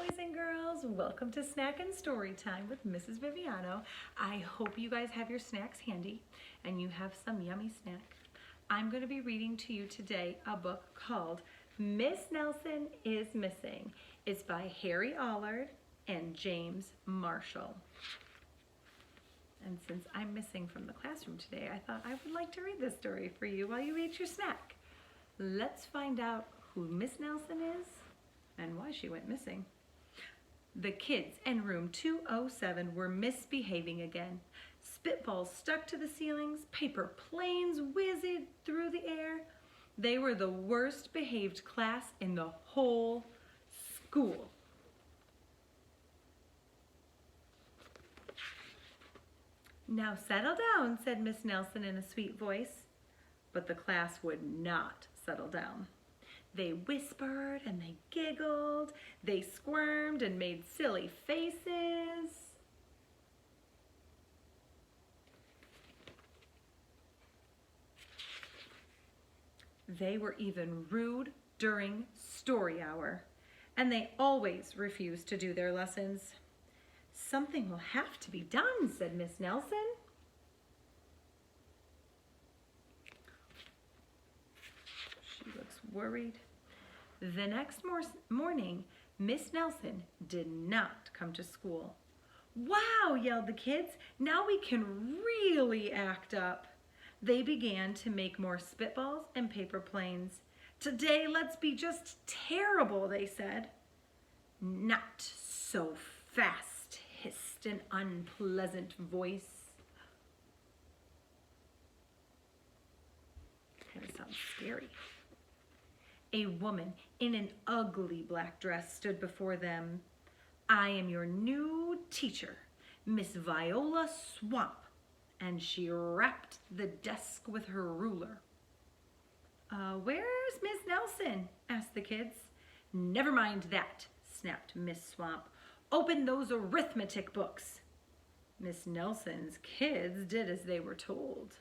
boys and girls. Welcome to Snack and Story Time with Mrs. Viviano. I hope you guys have your snacks handy and you have some yummy snacks. I'm going to be reading to you today a book called Miss Nelson is Missing. It's by Harry Allard and James Marshall. And since I'm missing from the classroom today, I thought I would like to read this story for you while you eat your snack. Let's find out who Miss Nelson is and why she went missing. The kids in room 207 were misbehaving again. Spitballs stuck to the ceilings, paper planes whizzed through the air. They were the worst behaved class in the whole school. "Now settle down," said Miss Nelson in a sweet voice. But the class would not settle down. They whispered and they giggled, they squirmed and made silly faces. They were even rude during story hour, and they always refused to do their lessons. "Something will have to be done," said Miss Nelson. She looks worried. The next morning, Miss Nelson did not come to school. "Wow," yelled the kids, "now we can really act up." They began to make more spitballs and paper planes. "Today, let's be just terrible," they said. "Not so fast," hissed an unpleasant voice. Kind of sounds scary. A woman in an ugly black dress stood before them. "I am your new teacher, Miss Viola Swamp," and she rapped the desk with her ruler. "Where's Miss Nelson?" asked the kids. "Never mind that," snapped Miss Swamp. "Open those arithmetic books." Miss Nelson's kids did as they were told.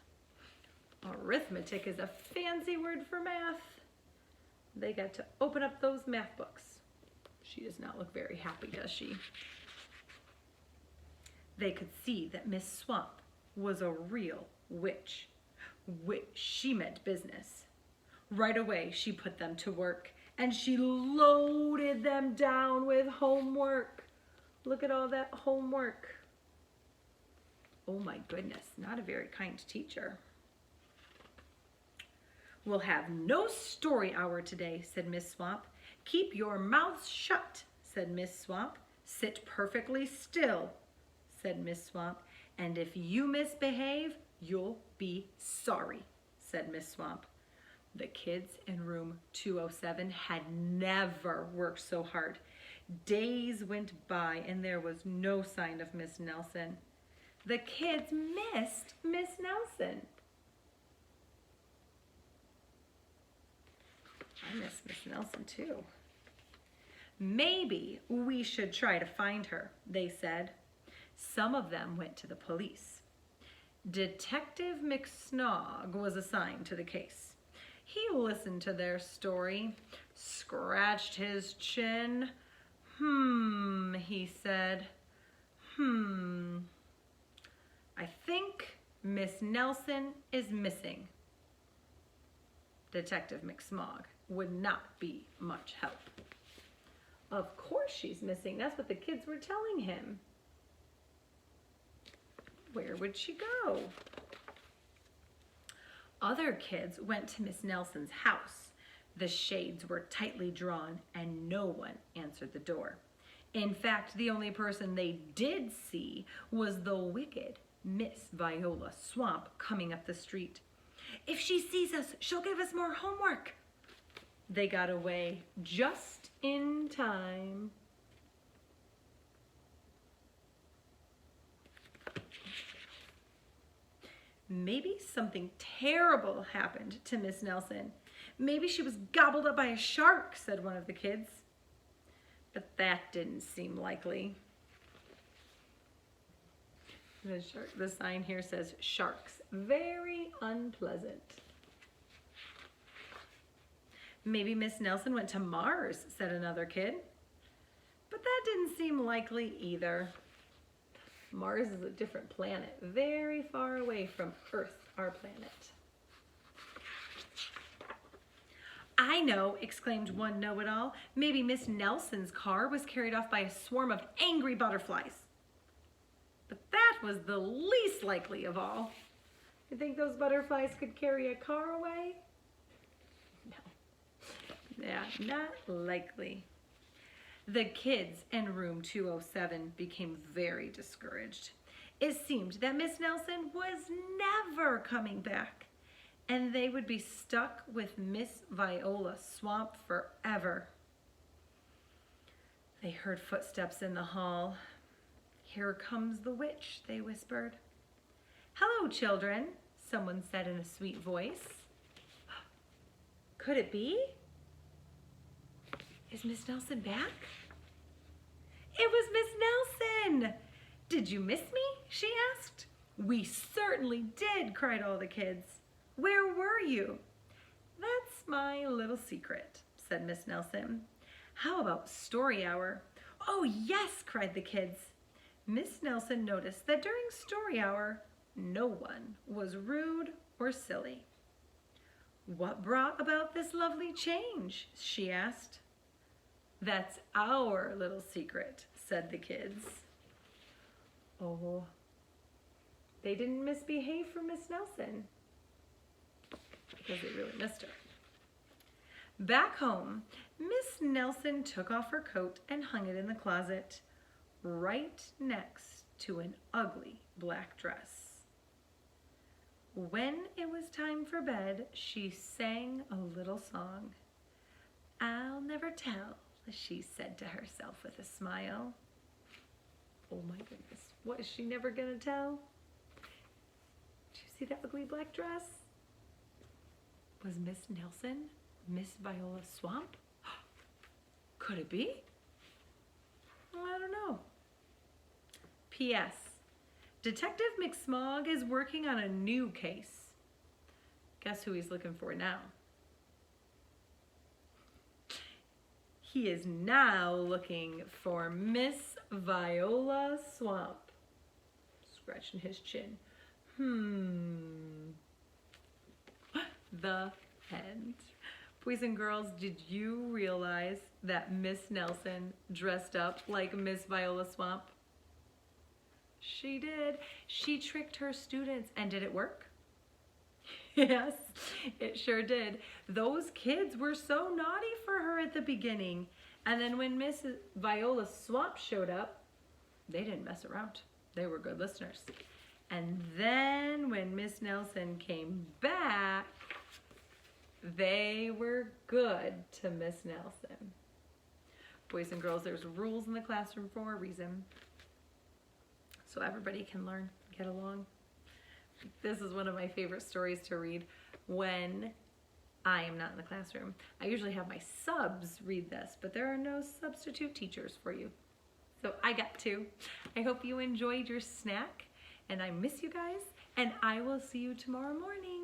Arithmetic is a fancy word for math. They got to open up those math books. She does not look very happy, does she? They could see that Miss Swamp was a real witch. She meant business. Right away, she put them to work, and she loaded them down with homework. Look at all that homework. Oh my goodness, not a very kind teacher. "We'll have no story hour today," said Miss Swamp. "Keep your mouths shut," said Miss Swamp. "Sit perfectly still," said Miss Swamp. "And if you misbehave, you'll be sorry," said Miss Swamp. The kids in room 207 had never worked so hard. Days went by and there was no sign of Miss Nelson. The kids missed Miss Nelson. I miss Miss Nelson too. "Maybe we should try to find her," they said. Some of them went to the police. Detective McSnog was assigned to the case. He listened to their story, scratched his chin. He said. "I think Miss Nelson is missing." Detective McSmog would not be much help. "Of course she's missing. That's what the kids were telling him." Where would she go? Other kids went to Miss Nelson's house. The shades were tightly drawn and no one answered the door. In fact, the only person they did see was the wicked Miss Viola Swamp coming up the street. "If she sees us, she'll give us more homework." They got away just in time. Maybe something terrible happened to Miss Nelson. "Maybe she was gobbled up by a shark," said one of the kids. But that didn't seem likely. The sign here says sharks. Very unpleasant. "Maybe Miss Nelson went to Mars," said another kid. But that didn't seem likely either. Mars is a different planet, very far away from Earth, our planet. I know, exclaimed one know-it-all. Maybe Miss Nelson's car was carried off by a swarm of angry butterflies. But that was the least likely of all. You think those butterflies could carry a car away? No. Yeah, not likely. The kids in room 207 became very discouraged. It seemed that Miss Nelson was never coming back, and they would be stuck with Miss Viola Swamp forever. They heard footsteps in the hall. Here comes the witch, they whispered. Hello, children, someone said in a sweet voice. Could it be? Is Miss Nelson back? It was Miss Nelson! Did you miss me? She asked. We certainly did, cried all the kids. Where were you? That's my little secret, said Miss Nelson. How about story hour? Oh, yes, cried the kids. Miss Nelson noticed that during story hour, no one was rude or silly. What brought about this lovely change? She asked. That's our little secret, said the kids. Oh, they didn't misbehave for Miss Nelson because they really missed her. Back home, Miss Nelson took off her coat and hung it in the closet, right next to an ugly black dress. When it was time for bed, she sang a little song. I'll never tell, she said to herself with a smile. Oh my goodness, what is she never gonna tell? Did you see that ugly black dress? Was Miss Nelson Miss Viola Swamp? Could it be? Well, I don't know. P.S. Detective McSmog is working on a new case. Guess who he's looking for now? He is now looking for Miss Viola Swamp. Scratching his chin. The end. Boys and girls, did you realize that Miss Nelson dressed up like Miss Viola Swamp? She did. She tricked her students, and did it work? Yes, it sure did. Those kids were so naughty for her at the beginning. And then when Miss Viola Swamp showed up, they didn't mess around. They were good listeners. And then when Miss Nelson came back, they were good to Miss Nelson. Boys and girls, there's rules in the classroom for a reason. So everybody can learn, get along. This is one of my favorite stories to read when I am not in the classroom. I usually have my subs read this, but there are no substitute teachers for you. So I got to. I hope you enjoyed your snack, and I miss you guys, and I will see you tomorrow morning.